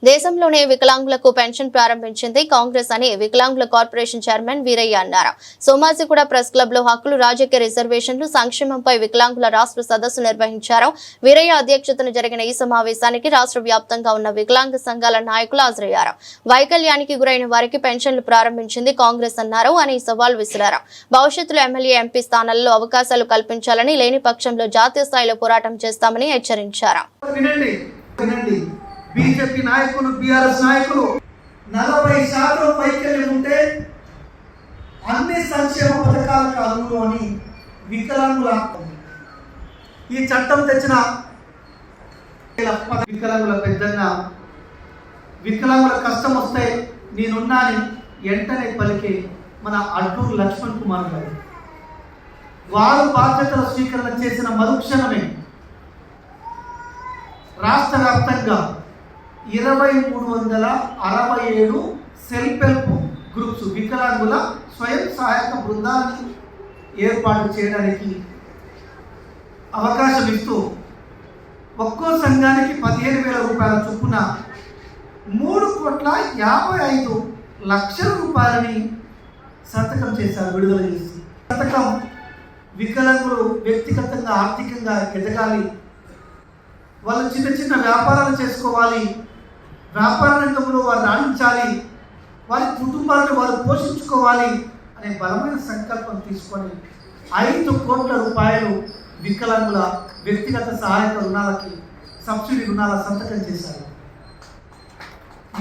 దేశంలోనే వికలాంగులకు పెన్షన్ ప్రారంభించింది కాంగ్రెస్ అని వికలాంగుల కార్పొరేషన్ చైర్మన్ వీరయ్య అన్నారు. సోమాజిగూడ ప్రెస్ క్లబ్ లో హక్కులు, రాజకీయ రిజర్వేషన్లు, సంక్షేమంపై వికలాంగుల రాష్ట్ర సదస్సు నిర్వహించారు. వీరయ్య అధ్యక్షతన జరిగిన ఈ సమావేశానికి రాష్ట్ర వ్యాప్తంగా ఉన్న వికలాంగ సంఘాల నాయకులు హాజరయ్యారు. వైకల్యానికి గురైన వారికి పెన్షన్లు ప్రారంభించింది కాంగ్రెస్ అన్నారు అని సవాల్ విసిరారు. భవిష్యత్తులో ఎమ్మెల్యే, ఎంపీ స్థానాల్లో అవకాశాలు కల్పించాలని, లేని పక్షంలో జాతీయ స్థాయిలో పోరాటం చేస్తామని హెచ్చరించారు. బీజేపీ నాయకులు, బీఆర్ఎస్ నాయకులు 40% వైకల్యం ఉంటే అన్ని సంక్షేమ పథకాలకు అమలు అని వికలాంగుల ఈ చట్టం తెచ్చిన వికలాంగుల పెద్దన్న వికలాంగుల కష్టం వస్తే నేనున్నాని వెంటనే పలికే మన అడ్డూరు లక్ష్మణ్ కుమార్ గారు వారు బాధ్యతల స్వీకరణ చేసిన మరుక్షణమే రాష్ట్ర వ్యాప్తంగా 2367 సెల్ఫ్ హెల్ప్ గ్రూప్స్ వికలాంగుల స్వయం సహాయక బృందాన్ని ఏర్పాటు చేయడానికి అవకాశం ఇస్తూ ఒక్కో సంఘానికి 15,000 రూపాయల చొప్పున 3,55,00,000 రూపాయలని సంతకం చేశారు. విడుదల చేసి సంతకం వికలాంగులు వ్యక్తిగతంగా ఆర్థికంగా ఎదగాలి, వాళ్ళు చిన్న చిన్న వ్యాపారాలు చేసుకోవాలి, వ్యాపార రంగంలో వారు రాణించాలి, వారి కుటుంబాలను వారు పోషించుకోవాలి అనే బలమైన సంకల్పం తీసుకొని 5 కోట్ల రూపాయలు వికలాంగుల వ్యక్తిగత సహాయక రుణాలకి, సబ్సిడీ రుణాల సంతకం చేశారు.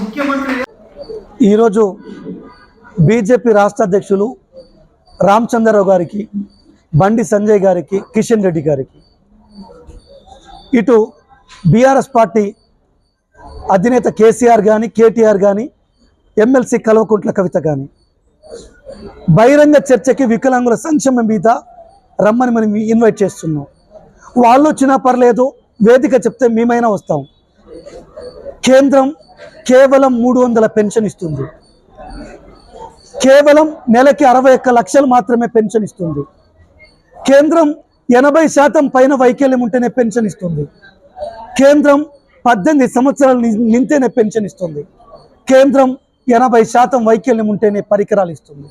ముఖ్యమంత్రి ఈరోజు బీజేపీ రాష్ట్ర అధ్యక్షులు రామచంద్రరావు గారికి, బండి సంజయ్ గారికి, కిషన్ రెడ్డి గారికి, ఇటు బీఆర్ఎస్ పార్టీ అధినేత కేసీఆర్ కానీ, కేటీఆర్ కానీ, ఎమ్మెల్సీ కల్వకుంట్ల కవిత కానీ బహిరంగ చర్చకి వికలాంగుల సంక్షేమం మీద రమ్మని మనం ఇన్వైట్ చేస్తున్నాం. వాళ్ళు వచ్చినా పర్లేదు, వేదిక చెప్తే మేమైనా వస్తాం. కేంద్రం కేవలం 300 పెన్షన్ ఇస్తుంది, కేవలం నెలకి 61 లక్షలు మాత్రమే పెన్షన్ ఇస్తుంది. కేంద్రం 80% పైన వైకల్యం ఉంటేనే పెన్షన్ ఇస్తుంది. కేంద్రం 18 సంవత్సరాలు నింతేనే పెన్షన్ ఇస్తుంది. కేంద్రం 80% వైకల్యం ఉంటేనే పరికరాలు ఇస్తుంది.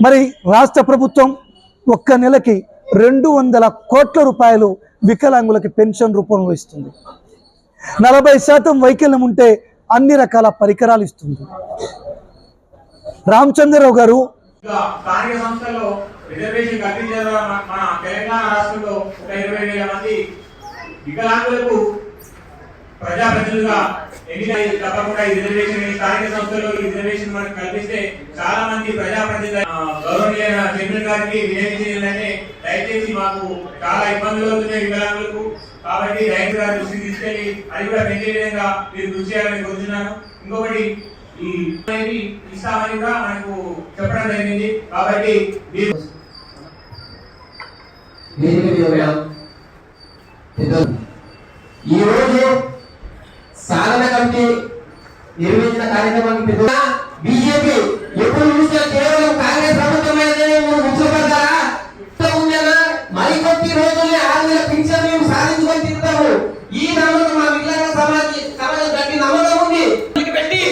మరి రాష్ట్ర ప్రభుత్వం ఒక్క నెలకి 200 కోట్ల రూపాయలు వికలాంగులకి పెన్షన్ రూపంలో ఇస్తుంది. 40% వైకల్యం ఉంటే అన్ని రకాల పరికరాలు ఇస్తుంది. రామచంద్రరావు గారు స్థానిక సంస్థల్లో రిజర్వేషన్ కల్పించడం మన తెలంగాణ రాష్ట్రంలో ఒక 20,000 మంది వికలాంగులకు ప్రజాప్రతినిధులుగా ఎన్నికై తప్పకుండా ఈ రిజర్వేషన్ స్థానిక సంస్థల్లో ఈ రిజర్వేషన్ మనకు కల్పిస్తే చాలా మంది ప్రజాప్రతినిధులు గౌరవనీయ చైర్మన్ గారికి వినియోగించేదంటే దయచేసి మాకు చాలా ఇబ్బందులు అవుతున్నాయి వికలాంగులకు, కాబట్టి రైతు గారి దృష్టికి తీసుకెళ్లి అది కూడా పెంచే విధంగా మీరు కృషి చేయాలని కోరుతున్నాను. ఇంకొకటి ఈ ఇస్తామని కూడా మనకు చెప్పడం జరిగింది. కాబట్టి ఈ రోజు సాధన కమిటీ నిర్వహించిన కార్యక్రమానికి బీజేపీ ఎప్పుడు చూసినా కేవలం కాంగ్రెస్ ప్రభుత్వమైనదే ముఖ్యపడ్డారా? మరికొద్ది రోజుల్ని 6,000 పింఛన్ మేము సాధించుకొని తింటాము. ఈ నమ్మకం మా వికలాంగ సమాజం గట్టి నమ్మకం ఉంది. పెట్టి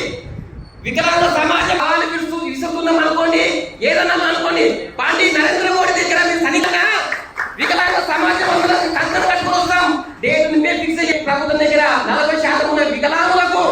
వికలాంగ సమాజం వాళ్ళు పిలుస్తూ ఇసుకున్నాం అనుకోండి, ఏదన్నా అనుకోండి, పార్టీ నరేంద్ర మోడీ దగ్గర మీరు సన్నిహితంగా వికలాంగ సమాజం అందరూ కంకణం కట్టుకొని వస్తాం. డేట్ ఫిక్స్ అయ్యే ప్రభుత్వం దగ్గర 40% ఉన్న వికలాంగులకు